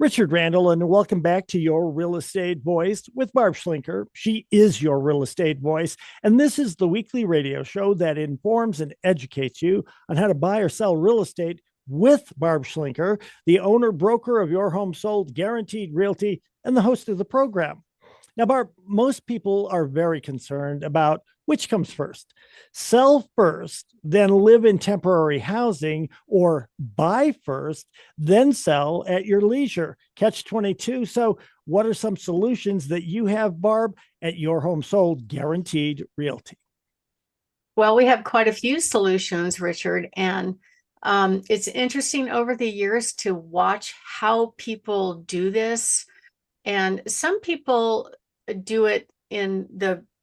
Richard Randall, and welcome back to Your Real Estate Voice with Barb Schlinker. She is your real estate voice, and this is the weekly radio show that informs and educates you on how to buy or sell real estate with Barb Schlinker, the owner broker of Your Home Sold Guaranteed Realty and the host of the program. Now, Barb, most people are very concerned about which comes first: sell first, then live in temporary housing, or buy first, then sell at your leisure. Catch 22. So, what are some solutions that you have, Barb, at Your Home Sold Guaranteed Realty? Well, we have quite a few solutions, Richard, and it's interesting over the years to watch how people do this. And some people do it in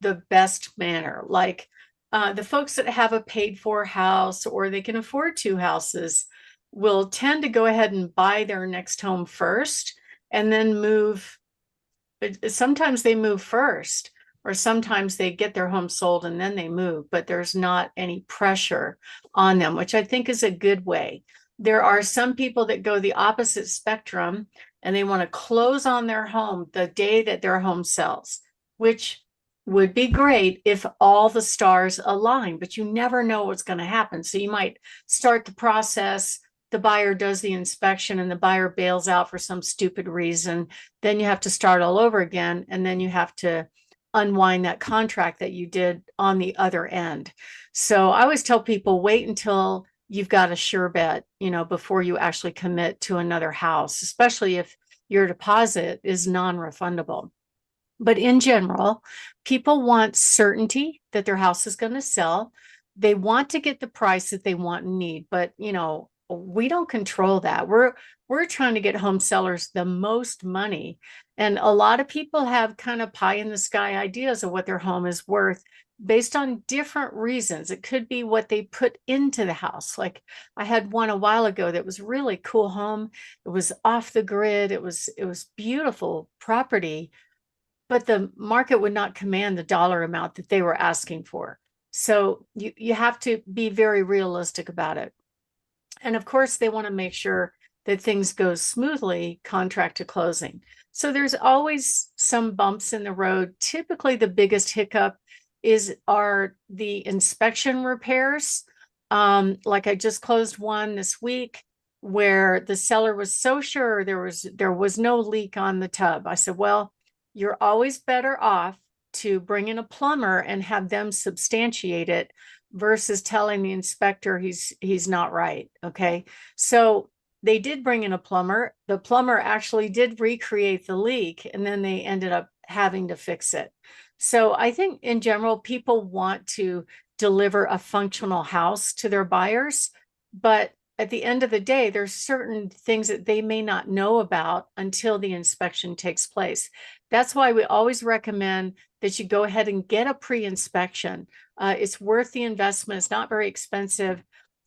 the best manner, like the folks that have a paid for house or they can afford two houses will tend to go ahead and buy their next home first and then move. Sometimes they move first, or sometimes they get their home sold and then they move, but there's not any pressure on them, which I think is a good way. There are some people that go the opposite spectrum and they want to close on their home the day that their home sells, which would be great if all the stars align, but you never know what's going to happen. So you might start the process, the buyer does the inspection, and the buyer bails out for some stupid reason. Then you have to start all over again, and then you have to unwind that contract that you did on the other end. So I always tell people, wait until you've got a sure bet, before you actually commit to another house, especially if your deposit is non-refundable. But in general, people want certainty that their house is going to sell. They want to get the price that they want and need, but we don't control that. We're trying to get home sellers the most money. And a lot of people have kind of pie in the sky ideas of what their home is worth based on different reasons. It could be what they put into the house. Like I had one a while ago that was really cool home. It was off the grid. It was beautiful property, but the market would not command the dollar amount that they were asking for. So you have to be very realistic about it. And of course, they want to make sure that things go smoothly, contract to closing. So there's always some bumps in the road. Typically, the biggest hiccup are the inspection repairs. Like I just closed one this week where the seller was so sure there was no leak on the tub. I said, well, you're always better off to bring in a plumber and have them substantiate it versus telling the inspector he's not right. Okay. So they did bring in a plumber. The plumber actually did recreate the leak, and then they ended up having to fix it. So I think in general, people want to deliver a functional house to their buyers, but at the end of the day, there's certain things that they may not know about until the inspection takes place. That's why we always recommend that you go ahead and get a pre-inspection. It's worth the investment. It's not very expensive.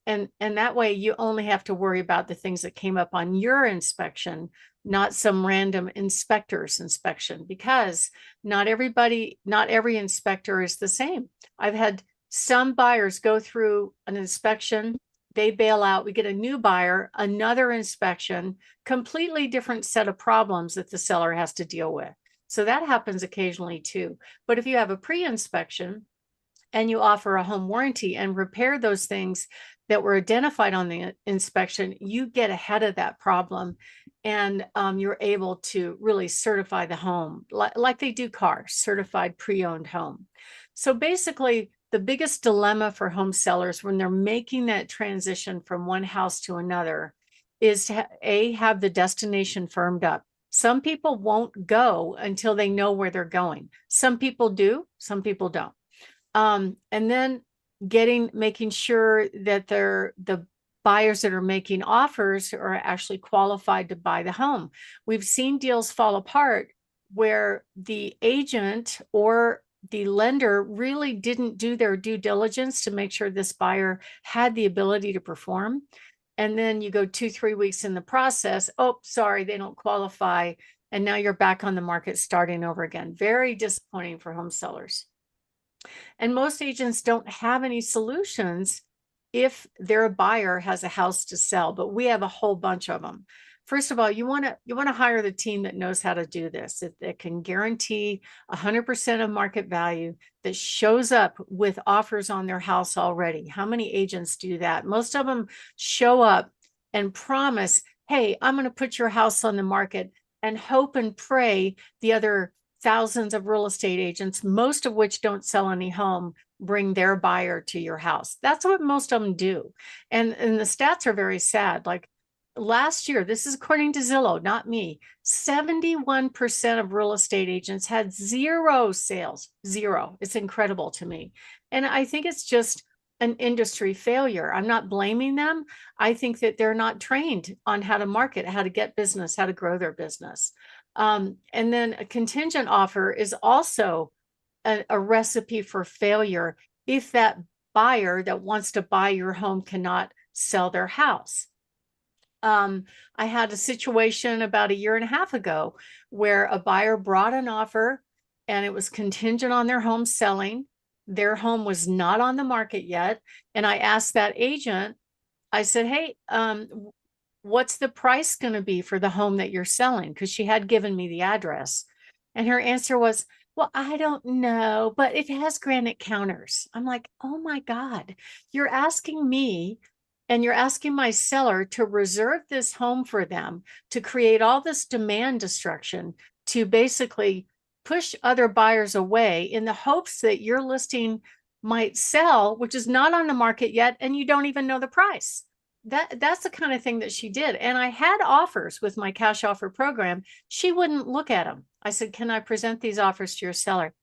And that way you only have to worry about the things that came up on your inspection, not some random inspector's inspection, because not every inspector is the same. I've had some buyers go through an inspection, they bail out, we get a new buyer, another inspection, completely different set of problems that the seller has to deal with. So that happens occasionally too. But if you have a pre-inspection and you offer a home warranty and repair those things that were identified on the inspection, you get ahead of that problem, and you're able to really certify the home like they do cars, certified pre-owned home. So basically, the biggest dilemma for home sellers when they're making that transition from one house to another is to have the destination firmed up. Some people won't go until they know where they're going. Some people do, some people don't. And then making sure that the buyers that are making offers are actually qualified to buy the home. We've seen deals fall apart where the agent or the lender really didn't do their due diligence to make sure this buyer had the ability to perform. And then you go 2-3 weeks in the process. Oh, sorry, they don't qualify. And now you're back on the market starting over again. Very disappointing for home sellers. And most agents don't have any solutions if their buyer has a house to sell, but we have a whole bunch of them. First of all, you want to hire the team that knows how to do this, that can guarantee 100% of market value, that shows up with offers on their house already. How many agents do that? Most of them show up and promise, hey, I'm going to put your house on the market, and hope and pray the other thousands of real estate agents, most of which don't sell any home, bring their buyer to your house. That's what most of them do. And the stats are very sad. Like last year, this is according to Zillow, not me, 71% of real estate agents had zero sales. Zero. It's incredible to me. And I think it's just an industry failure. I'm not blaming them. I think that they're not trained on how to market, how to get business, how to grow their business. And then a contingent offer is also a recipe for failure if that buyer that wants to buy your home cannot sell their house. I had a situation about a year and a half ago where a buyer brought an offer and it was contingent on their home selling. Their home was not on the market yet. And I asked that agent, I said, hey, what's the price going to be for the home that you're selling? Because she had given me the address. And her answer was, well, I don't know, but it has granite counters. I'm like, oh my God, you're asking me and you're asking my seller to reserve this home for them, to create all this demand destruction, to basically push other buyers away in the hopes that your listing might sell, which is not on the market yet, and you don't even know the price. That's the kind of thing that she did. And I had offers with my cash offer program. She wouldn't look at them. I said, can I present these offers to your seller?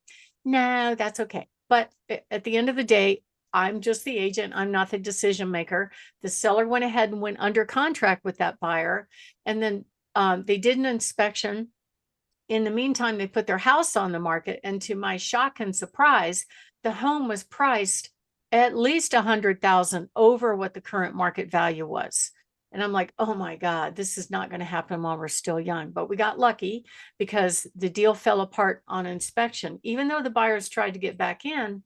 No, that's okay. But at the end of the day, I'm just the agent. I'm not the decision maker. The seller went ahead and went under contract with that buyer. And then they did an inspection. In the meantime, they put their house on the market. And to my shock and surprise, the home was priced at least 100,000 over what the current market value was. And I'm like, oh my God, this is not going to happen while we're still young. But we got lucky because the deal fell apart on inspection. Even though the buyers tried to get back in,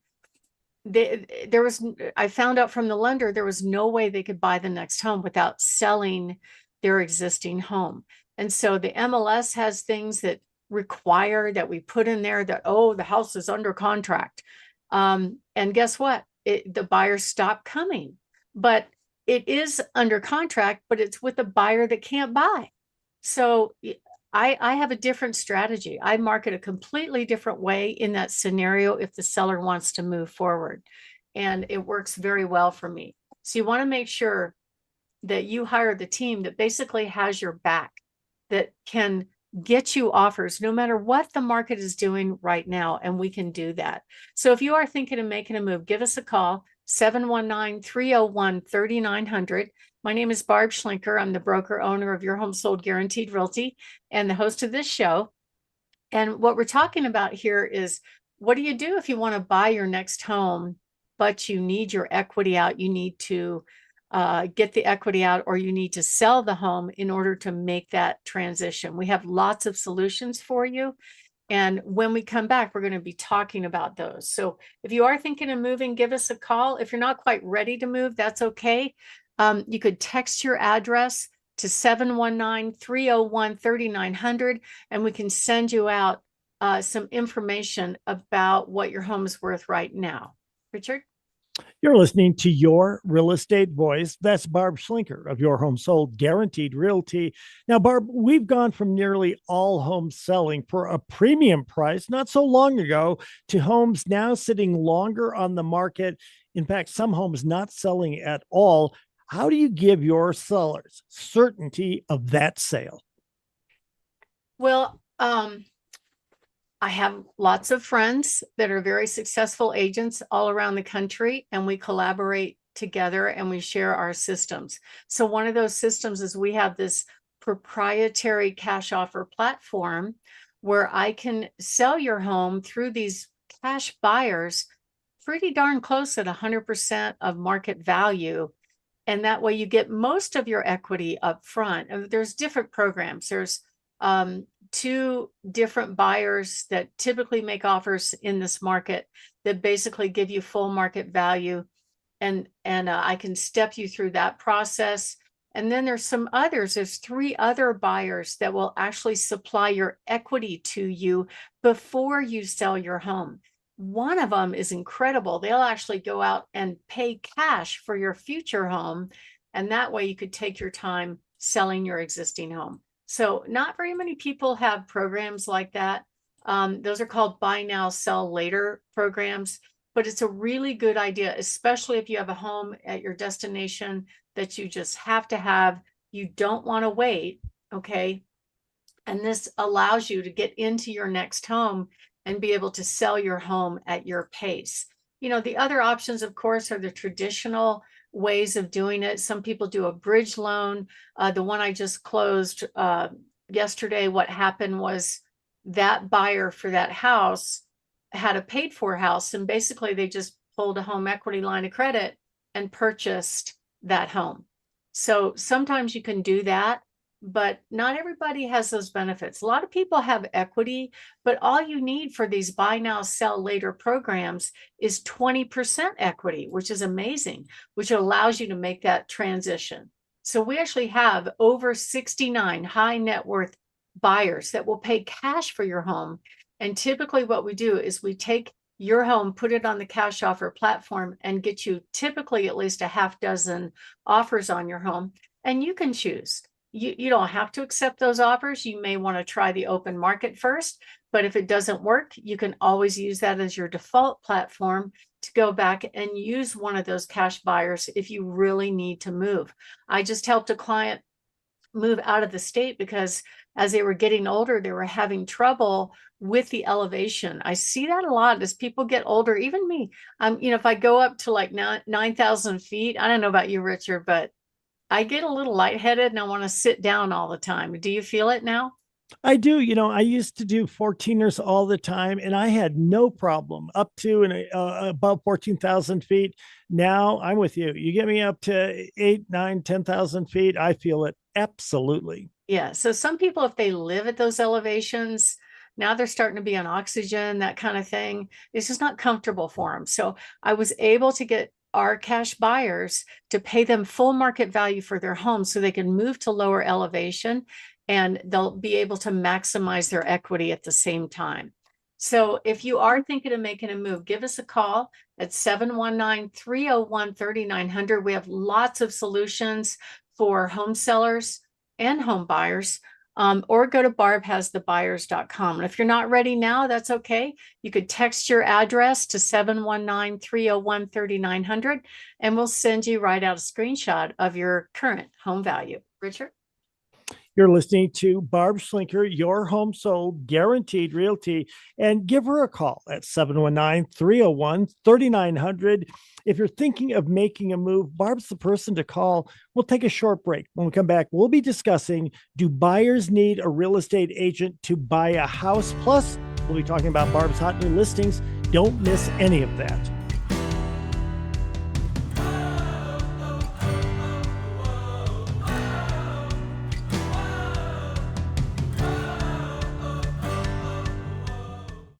I found out from the lender, there was no way they could buy the next home without selling their existing home. And so the MLS has things that require that we put in there that, oh, the house is under contract. And guess what? The buyers stop coming, but it is under contract, but it's with a buyer that can't buy. So I have a different strategy. I market a completely different way in that scenario if the seller wants to move forward. And it works very well for me. So you want to make sure that you hire the team that basically has your back, that can get you offers no matter what the market is doing right now. And we can do that. So if you are thinking of making a move, give us a call, 719-301-3900. My name is Barb Schlinker. I'm the broker owner of Your Home Sold Guaranteed Realty and the host of this show. And what we're talking about here is, what do you do if you want to buy your next home, but you need your equity out? You need to get the equity out, or you need to sell the home in order to make that transition. We have lots of solutions for you. And when we come back, we're going to be talking about those. So if you are thinking of moving, give us a call. If you're not quite ready to move, that's okay. You could text your address to 719-301-3900, and we can send you out some information about what your home is worth right now. Richard? You're listening to Your Real Estate Voice. That's Barb Schlinker of Your Home Sold Guaranteed Realty. Now, Barb, we've gone from nearly all homes selling for a premium price not so long ago to homes now sitting longer on the market. In fact, some homes not selling at all. How do you give your sellers certainty of that sale? Well, I have lots of friends that are very successful agents all around the country, and we collaborate together and we share our systems. So one of those systems is we have this proprietary cash offer platform where I can sell your home through these cash buyers pretty darn close at 100% of market value. And that way you get most of your equity up front. And there's different programs. There's two different buyers that typically make offers in this market that basically give you full market value. And I can step you through that process. And then there's some others. There's 3 other buyers that will actually supply your equity to you before you sell your home. One of them is incredible. They'll actually go out and pay cash for your future home. And that way you could take your time selling your existing home. So not very many people have programs like that. Those are called buy now, sell later programs, but it's a really good idea, especially if you have a home at your destination that you just have to have. You don't want to wait, okay? And this allows you to get into your next home and be able to sell your home at your pace. You know, the other options, of course, are the traditional ways of doing it. Some people do a bridge loan. The one I just closed yesterday, what happened was that buyer for that house had a paid for house, and basically they just pulled a home equity line of credit and purchased that home. So sometimes you can do that, but not everybody has those benefits. A lot of people have equity, but all you need for these buy now, sell later programs is 20% equity, which is amazing, which allows you to make that transition. So we actually have over 69 high net worth buyers that will pay cash for your home. And typically what we do is we take your home, put it on the cash offer platform, and get you typically at least a half dozen offers on your home. And you can choose. You don't have to accept those offers. You may want to try the open market first, but if it doesn't work, you can always use that as your default platform to go back and use one of those cash buyers if you really need to move. I just helped a client move out of the state because as they were getting older, they were having trouble with the elevation. I see that a lot as people get older, even me. If I go up to like 9,000 feet, I don't know about you, Richard, but I get a little lightheaded and I want to sit down all the time. Do you feel it now? I do. I used to do 14ers all the time, and I had no problem up to and above 14,000 feet. Now I'm with you. You get me up to 8, 9, 10,000 feet, I feel it absolutely. Yeah. So some people, if they live at those elevations, now they're starting to be on oxygen, that kind of thing. It's just not comfortable for them. So I was able to get our cash buyers to pay them full market value for their home so they can move to lower elevation and they'll be able to maximize their equity at the same time. So if you are thinking of making a move, give us a call at 719-301-3900. We have lots of solutions for home sellers and home buyers. Or go to barbhasthebuyers.com. And if you're not ready now, that's okay. You could text your address to 719-301-3900, and we'll send you right out a screenshot of your current home value. Richard? You're listening to Barb Schlinker, your home sold, guaranteed realty, and give her a call at 719-301-3900. If you're thinking of making a move, Barb's the person to call. We'll take a short break. When we come back, we'll be discussing, do buyers need a real estate agent to buy a house? Plus, we'll be talking about Barb's hot new listings. Don't miss any of that.